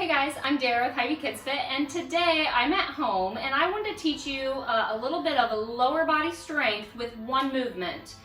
Hey guys, I'm Dara with KidsFit, and today I'm at home and I want to teach you a little bit of a lower body strength with one movement.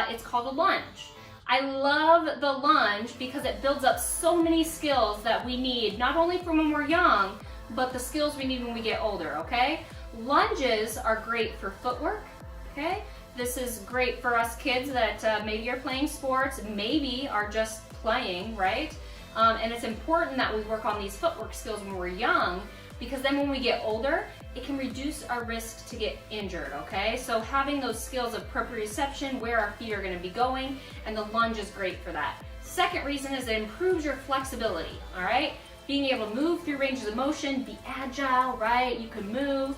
It's called a lunge. I love the lunge because it builds up so many skills that we need, not only from when we're young, but the skills we need when we get older, okay? Lunges are great for footwork, okay? This is great for us kids that maybe are playing sports, maybe are just playing, right? And it's important that we work on these footwork skills when we're young, because then when we get older, it can reduce our risk to get injured, okay? So having those skills of proprioception, where our feet are gonna be going, and the lunge is great for that. Second reason is it improves your flexibility, all right? Being able to move through ranges of motion, be agile, right? You can move,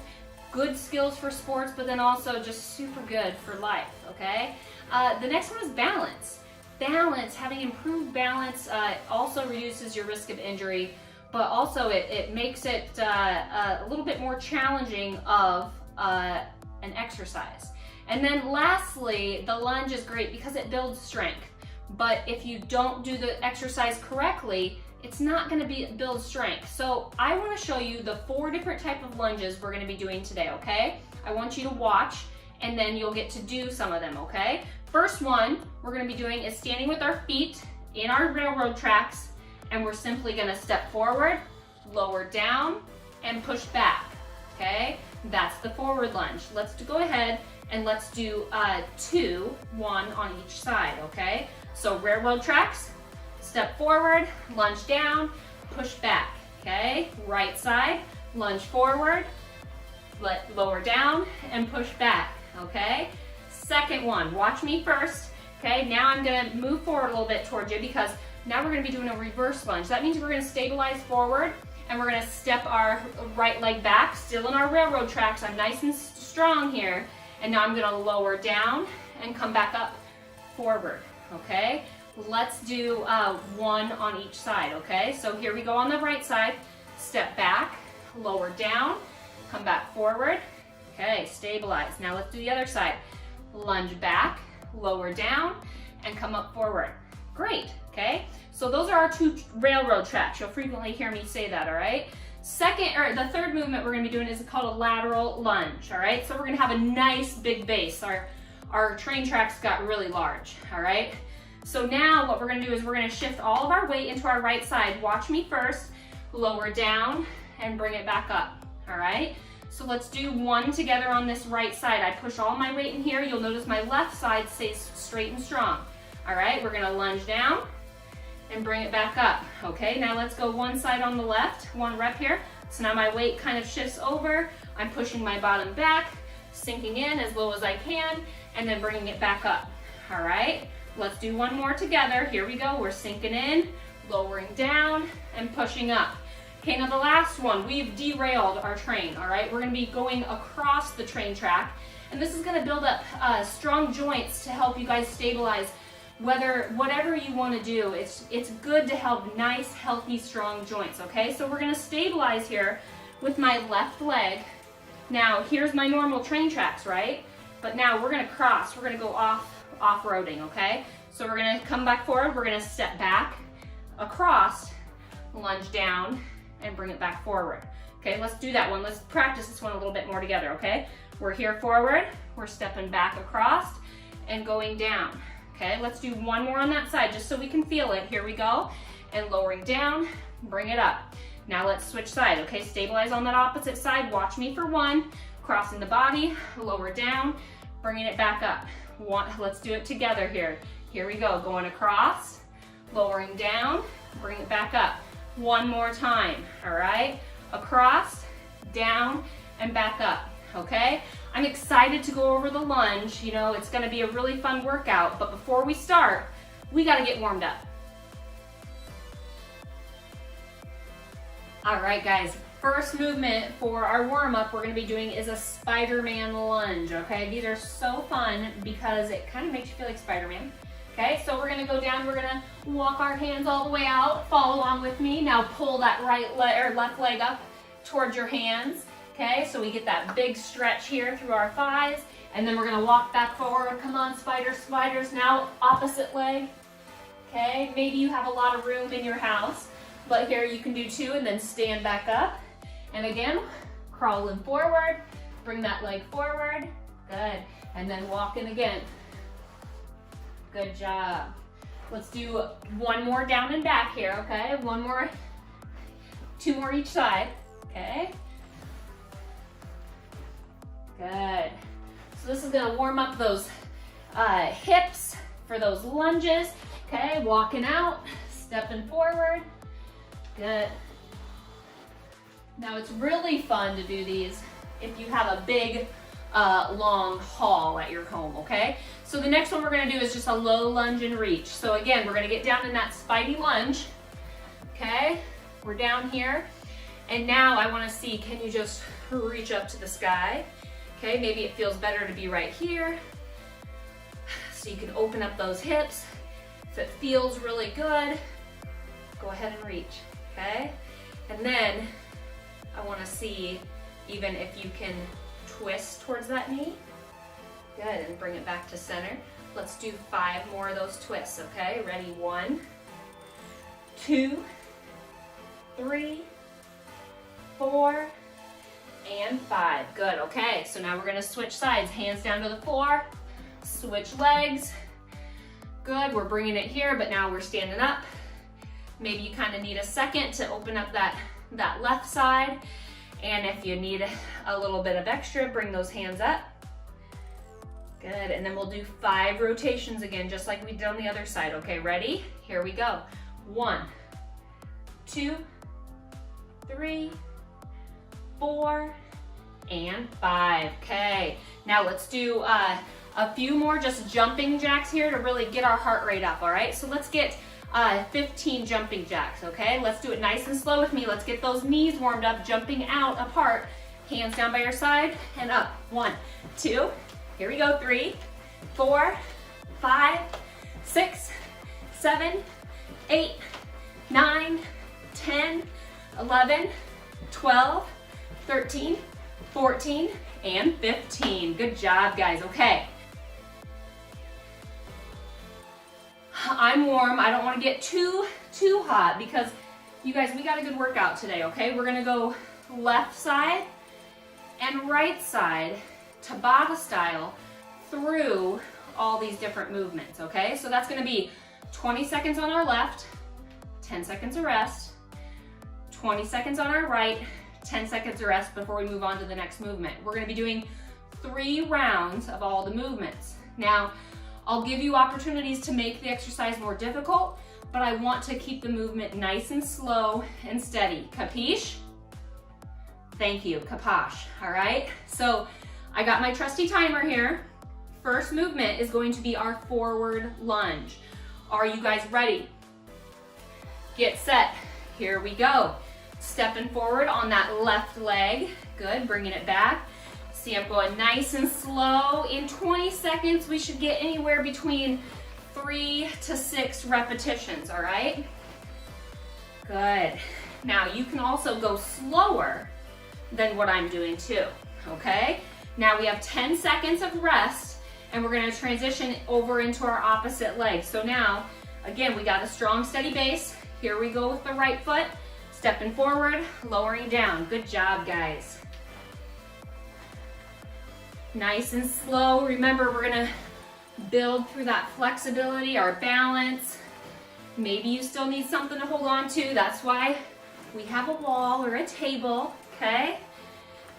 good skills for sports, but then also just super good for life, okay? The next one is balance. Balance, having improved balance also reduces your risk of injury, but also it makes it a little bit more challenging of an exercise. And then lastly, the lunge is great because it builds strength. But if you don't do the exercise correctly, it's not going to build strength. So I want to show you the 4 different types of lunges we're going to be doing today, okay? I want you to watch, and then you'll get to do some of them, okay? First one we're going to be doing is standing with our feet in our railroad tracks, and we're simply going to step forward, lower down, and push back, okay? That's the forward lunge. Let's go ahead and let's do 2, 1 on each side, okay? So railroad tracks, step forward, lunge down, push back, okay? Right side, lunge forward, lower down, and push back, okay? Second one, watch me first, okay? Now I'm gonna move forward a little bit towards you because now we're gonna be doing a reverse lunge. That means we're gonna stabilize forward and we're gonna step our right leg back, still in our railroad tracks. I'm nice and strong here. And now I'm gonna lower down and come back up forward, okay? Let's do 1 on each side, okay? So here we go on the right side. Step back, lower down, come back forward. Okay, stabilize. Now let's do the other side. Lunge back, lower down, and come up forward. Great, okay? So those are our 2 railroad tracks. You'll frequently hear me say that, all right? The third movement we're gonna be doing is called a lateral lunge, all right? So we're gonna have a nice big base. Our train tracks got really large, all right? So now what we're gonna do is we're gonna shift all of our weight into our right side. Watch me first, lower down, and bring it back up, all right? So let's do 1 together on this right side. I push all my weight in here. You'll notice my left side stays straight and strong. All right, we're gonna lunge down and bring it back up. Okay, now let's go 1 side on the left, 1 rep here. So now my weight kind of shifts over. I'm pushing my bottom back, sinking in as low as I can, and then bringing it back up. All right, let's do 1 more together. Here we go, we're sinking in, lowering down, and pushing up. Okay, now the last one, we've derailed our train, all right? We're gonna be going across the train track, and this is gonna build up strong joints to help you guys stabilize. Whatever you wanna do, it's good to have nice, healthy, strong joints, okay? So we're gonna stabilize here with my left leg. Now, here's my normal train tracks, right? But now we're gonna cross, we're gonna go off-roading, okay? So we're gonna come back forward, we're gonna step back, across, lunge down, and bring it back forward. Okay, let's do that one. Let's practice this one a little bit more together, okay? We're here forward, we're stepping back across and going down. Okay, let's do 1 more on that side just so we can feel it. Here we go. And lowering down, bring it up. Now let's switch side, okay? Stabilize on that opposite side. Watch me for 1. Crossing the body, lower down, bringing it back up. Let's do it together here. Here we go, going across, lowering down, bring it back up. 1 more time, all right? Across, down, and back up, okay? I'm excited to go over the lunge. You know, it's gonna be a really fun workout, but before we start, we gotta get warmed up. All right, guys, first movement for our warm-up we're gonna be doing is a Spider-Man lunge, okay? These are so fun because it kind of makes you feel like Spider-Man. Okay, so we're gonna go down, we're gonna walk our hands all the way out, follow along with me. Now pull that right leg or left leg up towards your hands. Okay, so we get that big stretch here through our thighs, and then we're gonna walk back forward. Come on, spiders. Now opposite leg. Okay, maybe you have a lot of room in your house. But here you can do 2 and then stand back up. And again, crawling forward, bring that leg forward, good. And then walking again. Good job. Let's do 1 more down and back here, okay? 1 more, 2 more each side, okay? Good. So this is gonna warm up those hips for those lunges, okay? Walking out, stepping forward, good. Now it's really fun to do these if you have a big, long hall at your home, okay? So the next one we're gonna do is just a low lunge and reach. So again, we're gonna get down in that spidey lunge, okay? We're down here, and now I wanna see, can you just reach up to the sky? Okay, maybe it feels better to be right here. So you can open up those hips. If it feels really good, go ahead and reach, okay? And then I wanna see even if you can twist towards that knee. Good, and bring it back to center. Let's do 5 more of those twists, okay? Ready, 1, 2, 3, 4, and 5. Good, okay, so now we're gonna switch sides. Hands down to the floor, switch legs. Good, we're bringing it here, but now we're standing up. Maybe you kind of need a second to open up that left side. And if you need a little bit of extra, bring those hands up. Good, and then we'll do 5 rotations again, just like we did on the other side. Okay, ready? Here we go. 1, 2, 3, 4, and 5. Okay, now let's do a few more just jumping jacks here to really get our heart rate up, all right? So let's get 15 jumping jacks, okay? Let's do it nice and slow with me. Let's get those knees warmed up, jumping out apart. Hands down by your side and up. 1, 2, here we go, 3, 4, 5, 6, 7, 8, 9, 10, 11, 12, 13, 14, and 15. Good job, guys. Okay. I'm warm. I don't want to get too hot because you guys, we got a good workout today, okay? We're gonna go left side and right side, Tabata style, through all these different movements, okay? So that's gonna be 20 seconds on our left, 10 seconds of rest, 20 seconds on our right, 10 seconds of rest before we move on to the next movement. We're gonna be doing 3 rounds of all the movements. Now, I'll give you opportunities to make the exercise more difficult, but I want to keep the movement nice and slow and steady. Capiche? Thank you, kaposh, all right? So I got my trusty timer here. First movement is going to be our forward lunge. Are you guys ready? Get set, here we go. Stepping forward on that left leg, good, bringing it back. See, I'm going nice and slow. In 20 seconds, we should get anywhere between 3 to 6 repetitions, all right? Good. Now, you can also go slower than what I'm doing too, okay? Now we have 10 seconds of rest, and we're gonna transition over into our opposite leg. So now, again, we got a strong, steady base. Here we go with the right foot, stepping forward, lowering down. Good job, guys. Nice and slow. Remember, we're gonna build through that flexibility, our balance. Maybe you still need something to hold on to. That's why we have a wall or a table, okay?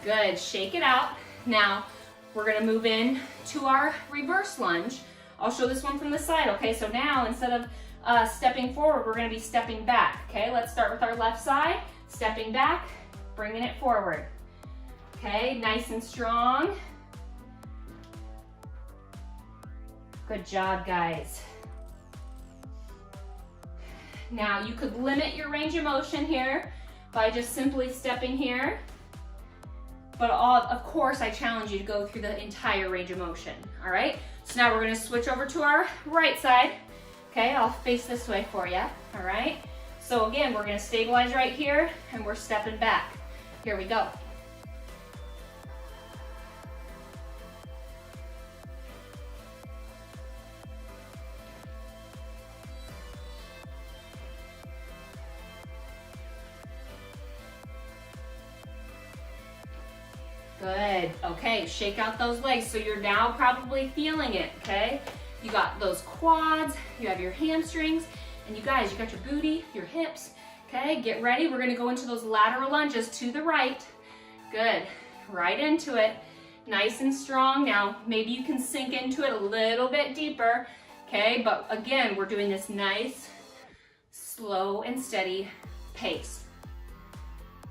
Good, shake it out. Now, we're gonna move in to our reverse lunge. I'll show this one from the side, okay? So now, instead of stepping forward, we're gonna be stepping back, okay? Let's start with our left side, stepping back, bringing it forward. Okay, nice and strong. Good job, guys. Now, you could limit your range of motion here by just simply stepping here. But of course, I challenge you to go through the entire range of motion, all right? So now we're gonna switch over to our right side. Okay, I'll face this way for you, all right? So again, we're gonna stabilize right here, and we're stepping back. Here we go. Good. Okay, shake out those legs. So you're now probably feeling it, okay? You got those quads, you have your hamstrings, and you guys, you got your booty, your hips. Okay, get ready. We're gonna go into those lateral lunges to the right. Good, right into it. Nice and strong. Now, maybe you can sink into it a little bit deeper, okay? But again, we're doing this nice, slow and steady pace.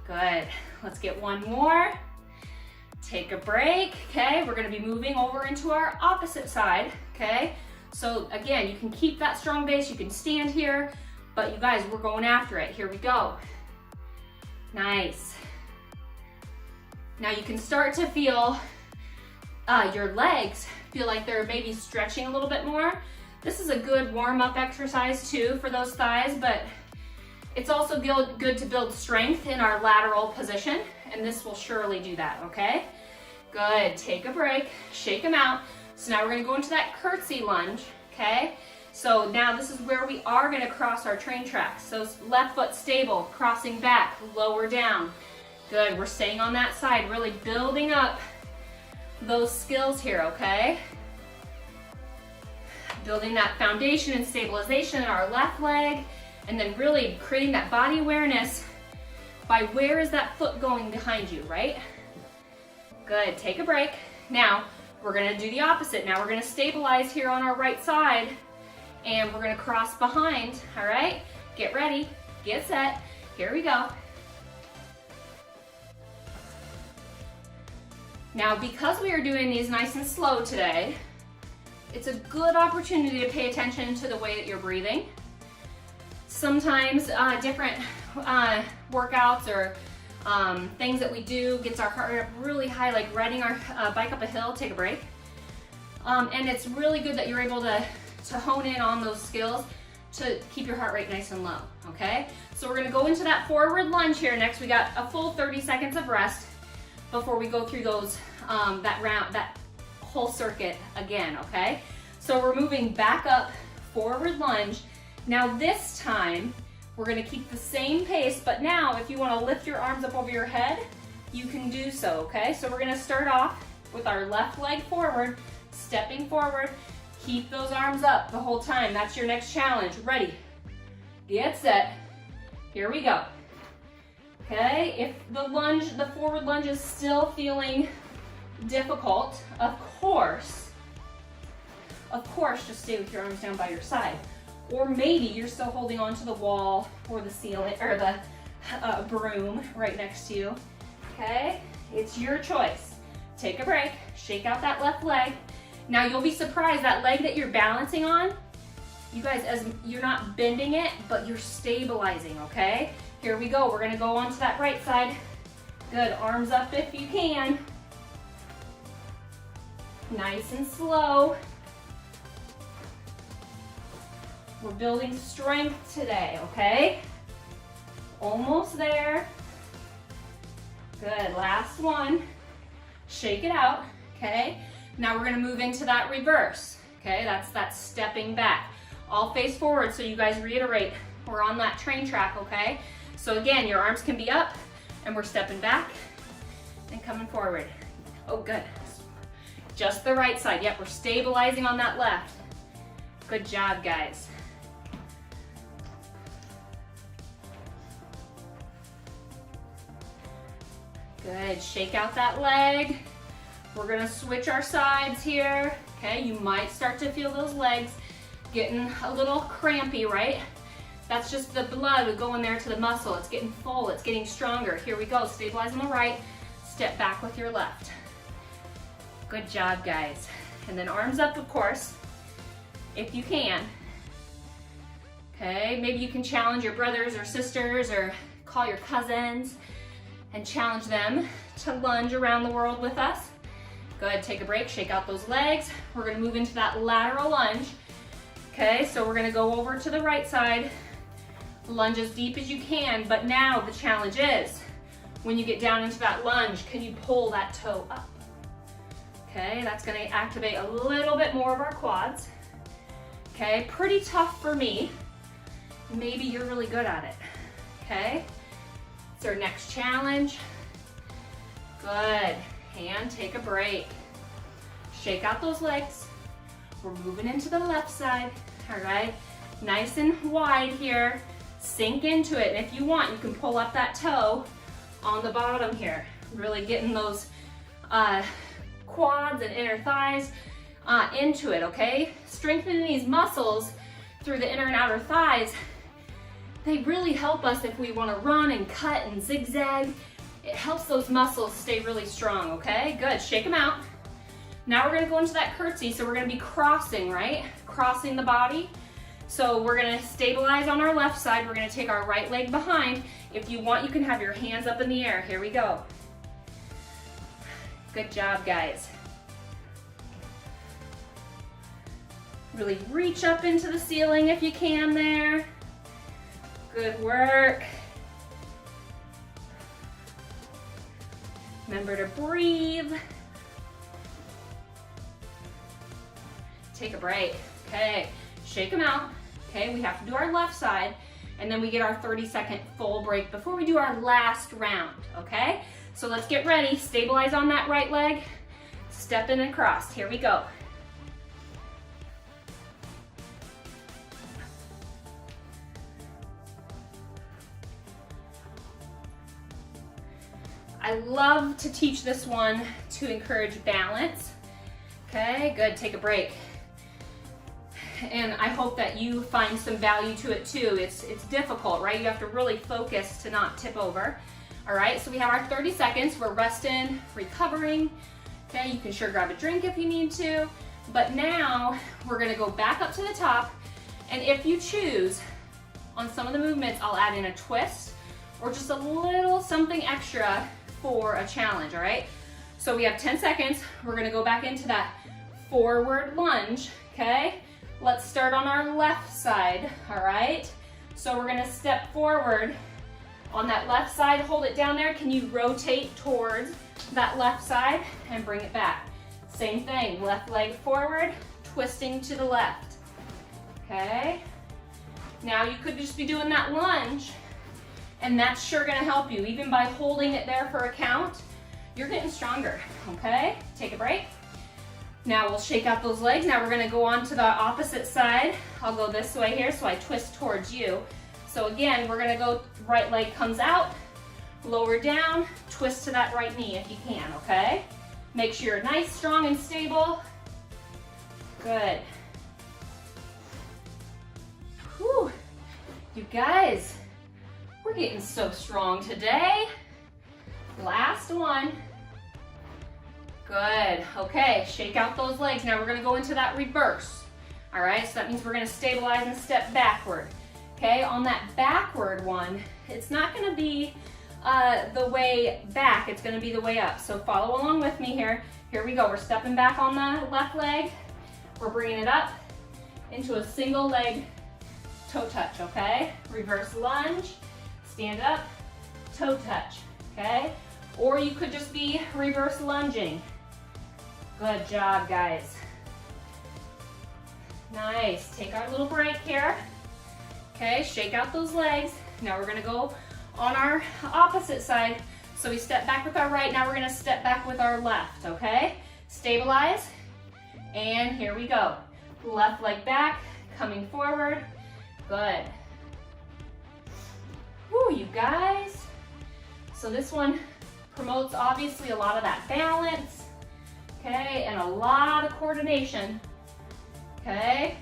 Good, let's get one more. Take a break, okay? We're gonna be moving over into our opposite side, okay? So again, you can keep that strong base, you can stand here, but you guys, we're going after it. Here we go. Nice. Now you can start to feel your legs feel like they're maybe stretching a little bit more. This is a good warm-up exercise too for those thighs, but it's also good to build strength in our lateral position, and this will surely do that, okay? Good, take a break, shake them out. So now we're gonna go into that curtsy lunge, okay? So now this is where we are gonna cross our train tracks. So left foot stable, crossing back, lower down. Good, we're staying on that side, really building up those skills here, okay? Building that foundation and stabilization in our left leg, and then really creating that body awareness by where is that foot going behind you, right? Good, take a break. Now, we're gonna do the opposite. Now we're gonna stabilize here on our right side, and we're gonna cross behind, all right? Get ready, get set, here we go. Now, because we are doing these nice and slow today, it's a good opportunity to pay attention to the way that you're breathing. Sometimes different workouts or things that we do gets our heart rate up really high, like riding our bike up a hill. Take a break. And it's really good that you're able to hone in on those skills to keep your heart rate nice and low, okay? So we're gonna go into that forward lunge here. Next, we got a full 30 seconds of rest before we go through those, that whole circuit again, okay? So we're moving back up, forward lunge. Now this time, we're gonna keep the same pace, but now if you wanna lift your arms up over your head, you can do so, okay? So we're gonna start off with our left leg forward, stepping forward. Keep those arms up the whole time. That's your next challenge. Ready, get set, here we go. Okay, if the forward lunge is still feeling difficult, of course, just stay with your arms down by your side. Or maybe you're still holding onto the wall or the ceiling or the broom right next to you. Okay, it's your choice. Take a break, shake out that left leg. Now you'll be surprised, that leg that you're balancing on, you guys, as you're not bending it, but you're stabilizing, okay? Here we go, we're gonna go onto that right side. Good, arms up if you can. Nice and slow. We're building strength today, okay? Almost there. Good, last one. Shake it out, okay? Now we're gonna move into that reverse, okay? That's that stepping back. All face forward, so you guys reiterate, we're on that train track, okay? So again, your arms can be up, and we're stepping back and coming forward. Oh, good. Just the right side. Yep, we're stabilizing on that left. Good job, guys. Good, shake out that leg. We're gonna switch our sides here. Okay, you might start to feel those legs getting a little crampy, right? That's just the blood going there to the muscle. It's getting full, it's getting stronger. Here we go, stabilize on the right, step back with your left. Good job, guys. And then arms up, of course, if you can. Okay, maybe you can challenge your brothers or sisters or call your cousins and challenge them to lunge around the world with us. Good, take a break, shake out those legs. We're gonna move into that lateral lunge. Okay, so we're gonna go over to the right side, lunge as deep as you can, but now the challenge is, when you get down into that lunge, can you pull that toe up? Okay, that's gonna activate a little bit more of our quads. Okay, pretty tough for me. Maybe you're really good at it, okay? It's our next challenge. Good, and take a break. Shake out those legs. We're moving into the left side, all right? Nice and wide here. Sink into it, and if you want, you can pull up that toe on the bottom here. Really getting those quads and inner thighs into it, okay? Strengthening these muscles through the inner and outer thighs, they really help us if we want to run and cut and zigzag. It helps those muscles stay really strong, okay? Good, shake them out. Now we're gonna go into that curtsy, so we're gonna be crossing, right? Crossing the body. So we're gonna stabilize on our left side. We're gonna take our right leg behind. If you want, you can have your hands up in the air. Here we go. Good job, guys. Really reach up into the ceiling if you can there. Good work. Remember to breathe. Take a break. Okay, shake them out. Okay, we have to do our left side, and then we get our 30-second full break before we do our last round, okay? So let's get ready. Stabilize on that right leg. Step in and cross. Here we go. I love to teach this one to encourage balance. Okay, good, take a break. And I hope that you find some value to it too. It's difficult, right? You have to really focus to not tip over. All right, so we have our 30 seconds. We're resting, recovering. Okay, you can sure grab a drink if you need to. But now we're gonna go back up to the top. And if you choose, on some of the movements, I'll add in a twist or just a little something extra for a challenge, all right? So we have 10 seconds. We're gonna go back into that forward lunge, okay? Let's start on our left side, all right? So we're gonna step forward on that left side, hold it down there. Can you rotate towards that left side and bring it back? Same thing, left leg forward, twisting to the left, okay? Now you could just be doing that lunge, and that's sure gonna help you. Even by holding it there for a count, you're getting stronger, okay? Take a break. Now we'll shake out those legs. Now we're gonna go on to the opposite side. I'll go this way here, so I twist towards you. So again, we're gonna go, right leg comes out, lower down, twist to that right knee if you can, okay? Make sure you're nice, strong, and stable. Good. Whew. You guys, we're getting so strong today. Last one. Good, okay, shake out those legs. Now we're gonna go into that reverse. All right, so that means we're gonna stabilize and step backward. Okay, on that backward one, it's not gonna be the way back, it's gonna be the way up. So follow along with me here. Here we go, we're stepping back on the left leg. We're bringing it up into a single leg toe touch, okay? Reverse lunge, stand up, toe touch, okay? Or you could just be reverse lunging. Good job, guys. Nice, take our little break here. Okay, shake out those legs. Now we're gonna go on our opposite side. So we step back with our right, now we're gonna step back with our left, okay? Stabilize, and here we go. Left leg back, coming forward, good. Whew, you guys. So this one promotes obviously a lot of that balance, okay, and a lot of coordination, okay?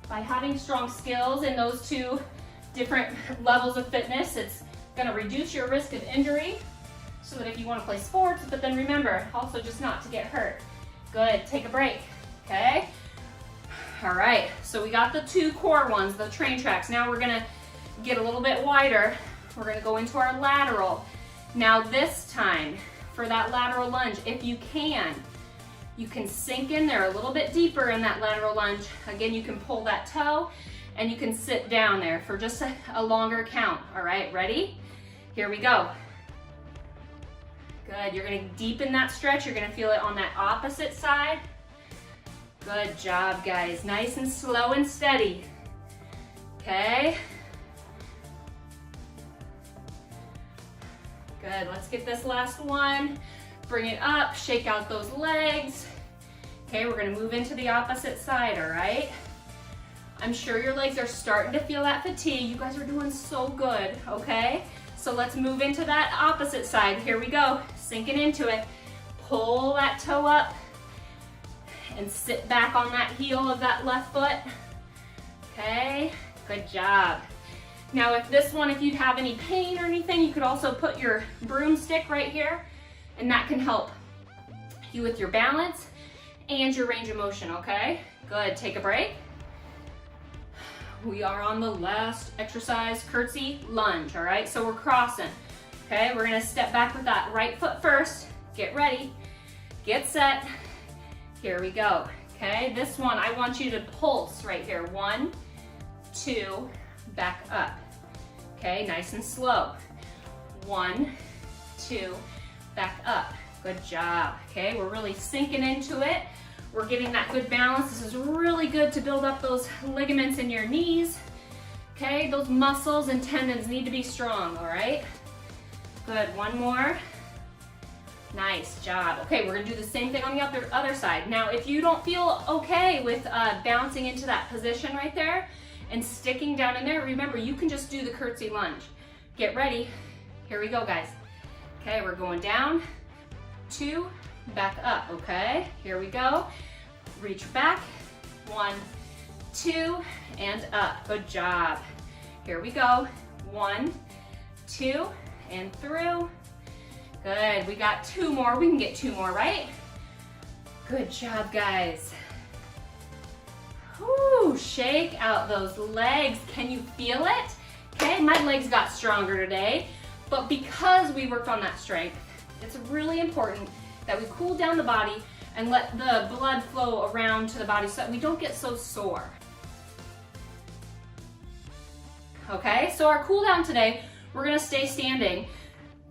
By having strong skills in those two different levels of fitness, it's gonna reduce your risk of injury so that if you wanna play sports, but then remember, also just not to get hurt. Good, take a break, okay? All right, so we got the two core ones, the train tracks. Now we're gonna get a little bit wider. We're gonna go into our lateral. Now this time, for that lateral lunge, if you can sink in there a little bit deeper in that lateral lunge. Again, you can pull that toe and you can sit down there for just a longer count. All right, ready? Here we go. Good, you're gonna deepen that stretch. You're gonna feel it on that opposite side. Good job, guys. Nice and slow and steady. Okay. Good, let's get this last one. Bring it up, shake out those legs. Okay, we're gonna move into the opposite side, all right? I'm sure your legs are starting to feel that fatigue. You guys are doing so good, okay? So let's move into that opposite side. Here we go, sinking into it. Pull that toe up and sit back on that heel of that left foot. Okay, good job. Now if you'd have any pain or anything, you could also put your broomstick right here, and that can help you with your balance and your range of motion, okay? Good, take a break. We are on the last exercise, curtsy lunge, all right? So we're crossing, okay? We're gonna step back with that right foot first. Get ready, get set. Here we go, okay? This one, I want you to pulse right here. 1, 2, back up. Okay, nice and slow. 1, 2, back up. Good job, okay? We're really sinking into it. We're getting that good balance. This is really good to build up those ligaments in your knees. Okay, those muscles and tendons need to be strong, all right? Good, one more. Nice job. Okay, we're gonna do the same thing on the other side. Now, if you don't feel okay with bouncing into that position right there and sticking down in there, remember, you can just do the curtsy lunge. Get ready. Here we go, guys. Okay, we're going down, 2, back up, okay? Here we go. Reach back, 1, 2, and up. Good job. Here we go. 1, 2, and through. Good, we got 2 more. We can get 2 more, right? Good job, guys. Whoo, shake out those legs. Can you feel it? Okay, my legs got stronger today, but because we worked on that strength, it's really important that we cool down the body and let the blood flow around to the body so that we don't get so sore. Okay, so our cool down today, we're gonna stay standing.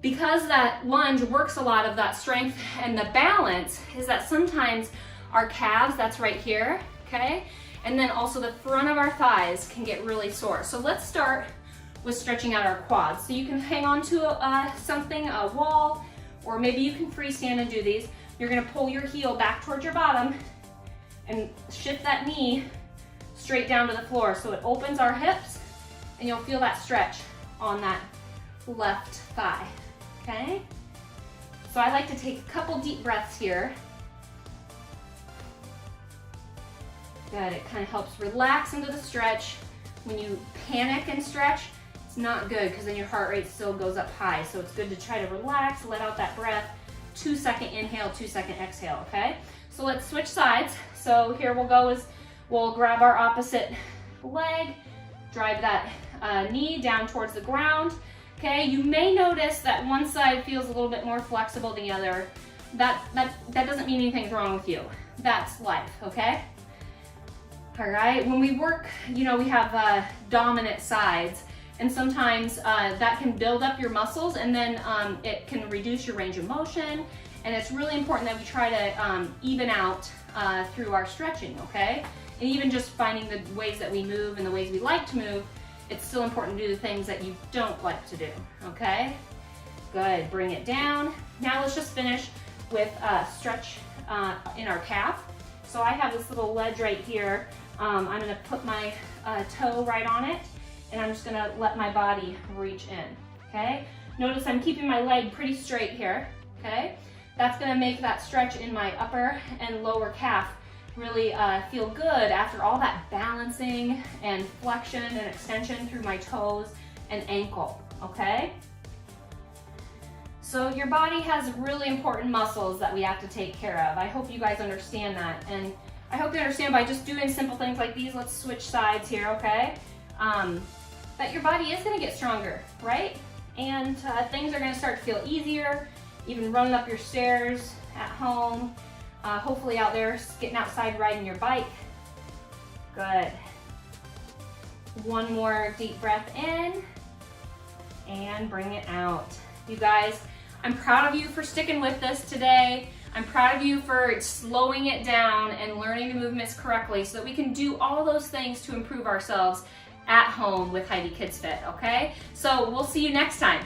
Because that lunge works a lot of that strength and the balance is that sometimes our calves, that's right here, okay? And then also the front of our thighs can get really sore. So let's start with stretching out our quads. So you can hang on to something, a wall, or maybe you can freestand and do these. You're gonna pull your heel back towards your bottom and shift that knee straight down to the floor. So it opens our hips and you'll feel that stretch on that left thigh, okay? So I like to take a couple deep breaths here. Good, it kind of helps relax into the stretch. When you panic and stretch, it's not good because then your heart rate still goes up high. So it's good to try to relax, let out that breath. 2-second inhale, 2-second exhale, okay? So let's switch sides. So here we'll go is we'll grab our opposite leg, drive that knee down towards the ground. Okay, you may notice that one side feels a little bit more flexible than the other. That doesn't mean anything's wrong with you. That's life, okay? All right, when we work, you know, we have dominant sides, and sometimes that can build up your muscles, and then it can reduce your range of motion, and it's really important that we try to even out through our stretching, okay? And even just finding the ways that we move and the ways we like to move, it's still important to do the things that you don't like to do, okay? Good, bring it down. Now let's just finish with stretch in our calf. So I have this little ledge right here. I'm gonna put my toe right on it, and I'm just gonna let my body reach in, okay? Notice I'm keeping my leg pretty straight here, okay? That's gonna make that stretch in my upper and lower calf really feel good after all that balancing and flexion and extension through my toes and ankle, okay? So your body has really important muscles that we have to take care of. I hope you guys understand that, and I hope you understand by just doing simple things like these. Let's switch sides here, okay? That your body is gonna get stronger, right? And things are gonna start to feel easier, even running up your stairs at home, hopefully out there getting outside riding your bike. Good. One more deep breath in and bring it out. You guys, I'm proud of you for sticking with this today. I'm proud of you for slowing it down and learning the movements correctly so that we can do all those things to improve ourselves at home with Heidi KidsFit, okay? So we'll see you next time.